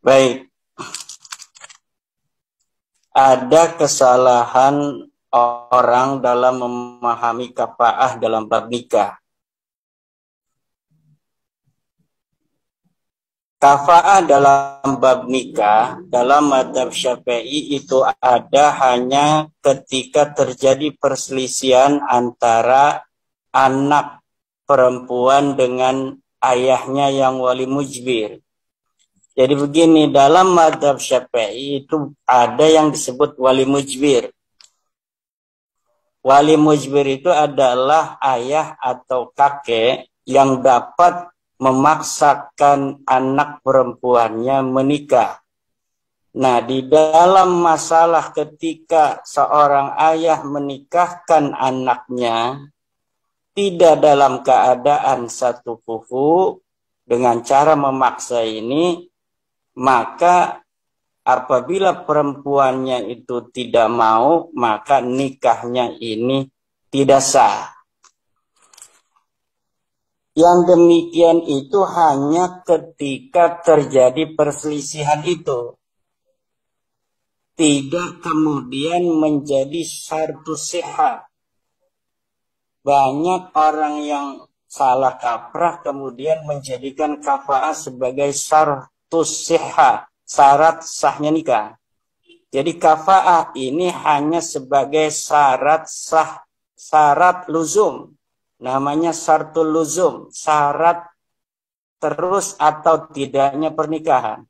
Baik. Ada kesalahan orang dalam memahami kafa'ah dalam bab nikah. Kafa'ah dalam bab nikah, dalam mazhab Syafi'i itu ada hanya ketika terjadi perselisihan antara anak perempuan dengan ayahnya yang wali mujbir. Jadi begini, dalam mazhab Syafi'i itu ada yang disebut wali mujbir. Wali mujbir itu adalah ayah atau kakek yang dapat memaksakan anak perempuannya menikah. Nah, di dalam masalah ketika seorang ayah menikahkan anaknya, tidak dalam keadaan satu kufu dengan cara memaksa ini, maka apabila perempuannya itu tidak mau, maka nikahnya ini tidak sah. Yang demikian itu hanya ketika terjadi perselisihan itu. Tidak kemudian menjadi syartu sihah. Banyak orang yang salah kaprah kemudian menjadikan kafa'ah sebagai syartu sihah, syarat sahnya nikah. Jadi kafa'ah ini hanya sebagai syarat sah, syarat luzum. Namanya syartul luzum, syarat terus atau tidaknya pernikahan.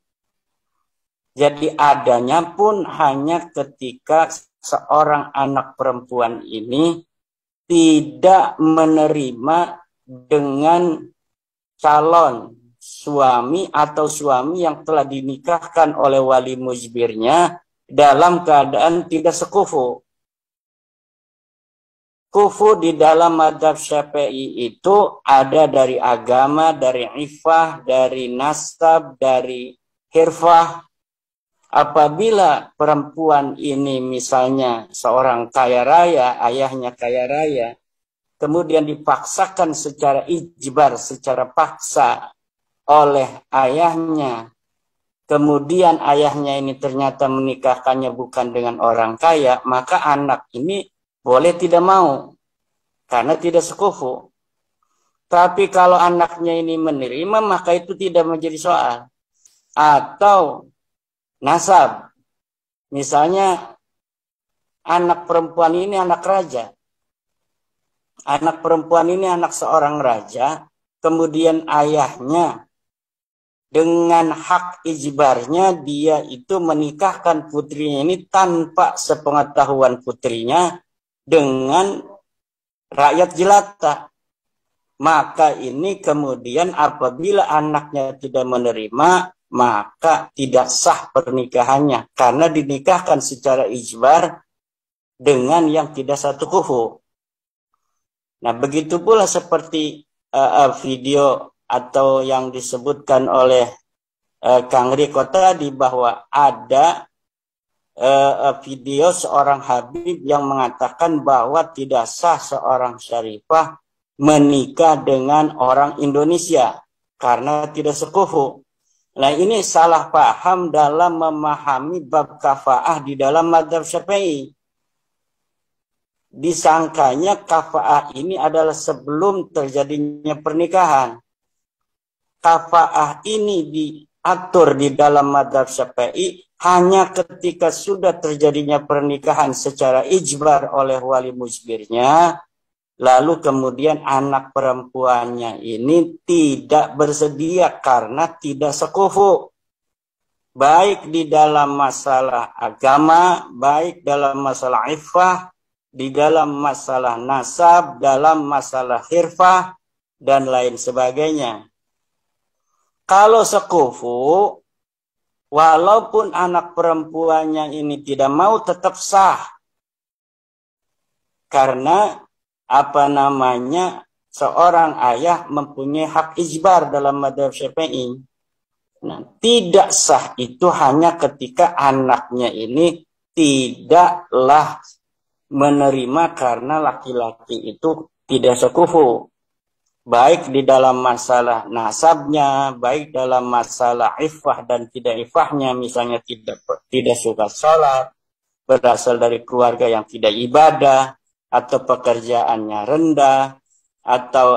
Jadi adanya pun hanya ketika seorang anak perempuan ini tidak menerima dengan calon suami atau suami yang telah dinikahkan oleh wali mujbirnya dalam keadaan tidak sekufu. Kufu di dalam mazhab Syafi'i itu ada dari agama, dari ifah, dari nasab, dari hirfah. Apabila perempuan ini misalnya seorang kaya raya, ayahnya kaya raya, kemudian dipaksakan secara ijbar, secara paksa oleh ayahnya, kemudian ayahnya ini ternyata menikahkannya bukan dengan orang kaya, maka anak ini boleh tidak mau, karena tidak sekufu. Tapi kalau anaknya ini menerima, maka itu tidak menjadi soal. Atau nasab. Misalnya, anak perempuan ini anak raja. Anak perempuan ini anak seorang raja, kemudian ayahnya dengan hak ijbarnya dia itu menikahkan putrinya ini tanpa sepengetahuan putrinya dengan rakyat jelata. Maka ini kemudian apabila anaknya tidak menerima, maka tidak sah pernikahannya. Karena dinikahkan secara ijbar dengan yang tidak satu kufu. Nah, begitu pula seperti video atau yang disebutkan oleh Kang Riko tadi bahwa ada video seorang Habib yang mengatakan bahwa tidak sah seorang syarifah menikah dengan orang Indonesia karena tidak sekufu. Nah, ini salah paham dalam memahami bab kafa'ah di dalam mazhab Syafi'i. Disangkanya kafa'ah ini adalah sebelum terjadinya pernikahan. Kafa'ah ini diatur di dalam mazhab Syafi'i hanya ketika sudah terjadinya pernikahan secara ijbar oleh wali mujbirnya, lalu kemudian anak perempuannya ini tidak bersedia karena tidak sekufu. Baik di dalam masalah agama, baik dalam masalah ifah, di dalam masalah nasab, dalam masalah hirfah, dan lain sebagainya. Kalau sekufu, walaupun anak perempuannya ini tidak mau tetap sah. Karena seorang ayah mempunyai hak ijbar dalam mazhab Syafi'i. Nah, tidak sah itu hanya ketika anaknya ini tidaklah menerima karena laki-laki itu tidak sekufu. baik di dalam masalah nasabnya, baik dalam masalah iffah dan tidak iffahnya, misalnya tidak suka sholat, berasal dari keluarga yang tidak ibadah, atau pekerjaannya rendah, atau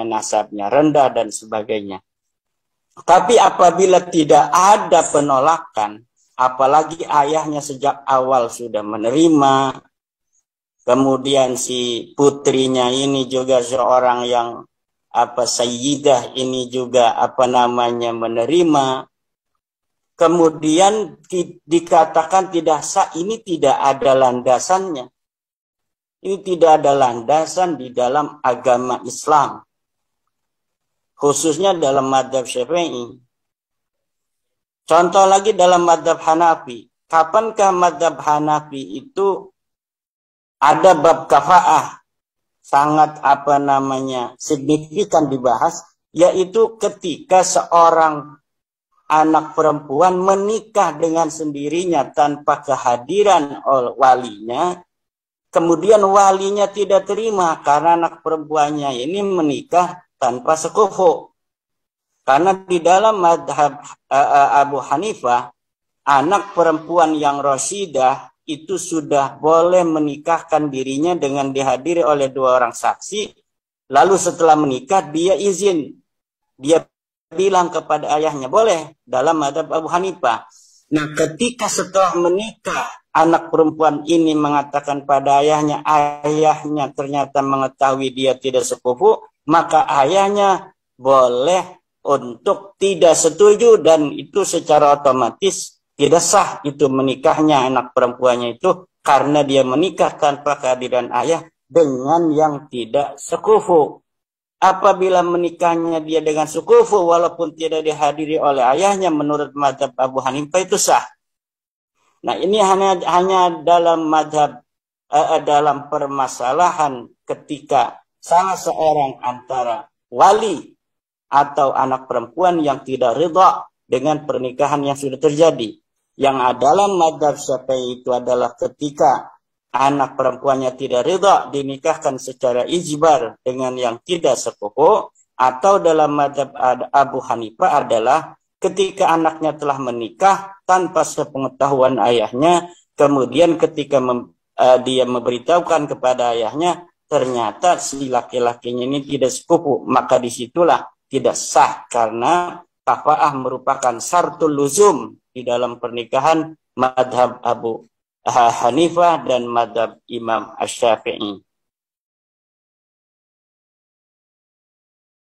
nasabnya rendah dan sebagainya. Tapi apabila tidak ada penolakan, apalagi ayahnya sejak awal sudah menerima, kemudian si putrinya ini juga seorang yang sayyidah ini juga menerima. Kemudian dikatakan tidak sah, ini tidak ada landasannya. Ini tidak ada landasan di dalam agama Islam. Khususnya dalam mazhab Syafi'i. Contoh lagi dalam mazhab Hanafi. Kapankah mazhab Hanafi itu ada bab kafa'ah sangat signifikan dibahas, yaitu ketika seorang anak perempuan menikah dengan sendirinya tanpa kehadiran walinya, kemudian walinya tidak terima karena anak perempuannya ini menikah tanpa sekufu. Karena di dalam mazhab Abu Hanifah, anak perempuan yang rasyidah itu sudah boleh menikahkan dirinya dengan dihadiri oleh 2 orang saksi. Lalu setelah menikah dia izin. Dia bilang kepada ayahnya, boleh, dalam mazhab Abu Hanifah. Nah, ketika setelah menikah, anak perempuan ini mengatakan pada ayahnya ternyata mengetahui dia tidak sepupu, maka ayahnya boleh untuk tidak setuju, dan itu secara otomatis tidak sah itu menikahnya anak perempuannya itu, karena dia menikah tanpa kehadiran ayah dengan yang tidak sekufu. Apabila menikahnya dia dengan sekufu walaupun tidak dihadiri oleh ayahnya, menurut mazhab Abu Hanifah itu sah. Nah, ini hanya dalam mazhab dalam permasalahan ketika salah seorang antara wali atau anak perempuan yang tidak ridha dengan pernikahan yang sudah terjadi. Yang dalam mazhab Syafi'i itu adalah ketika anak perempuannya tidak ridha dinikahkan secara ijbar dengan yang tidak sepupu, atau dalam mazhab Abu Hanifah adalah ketika anaknya telah menikah tanpa sepengetahuan ayahnya, kemudian ketika dia memberitahukan kepada ayahnya ternyata si laki-lakinya ini tidak sepupu, maka disitulah tidak sah, karena kafa'ah merupakan syartul luzum di dalam pernikahan mazhab Abu Hanifah dan mazhab Imam Asy-Syafi'i.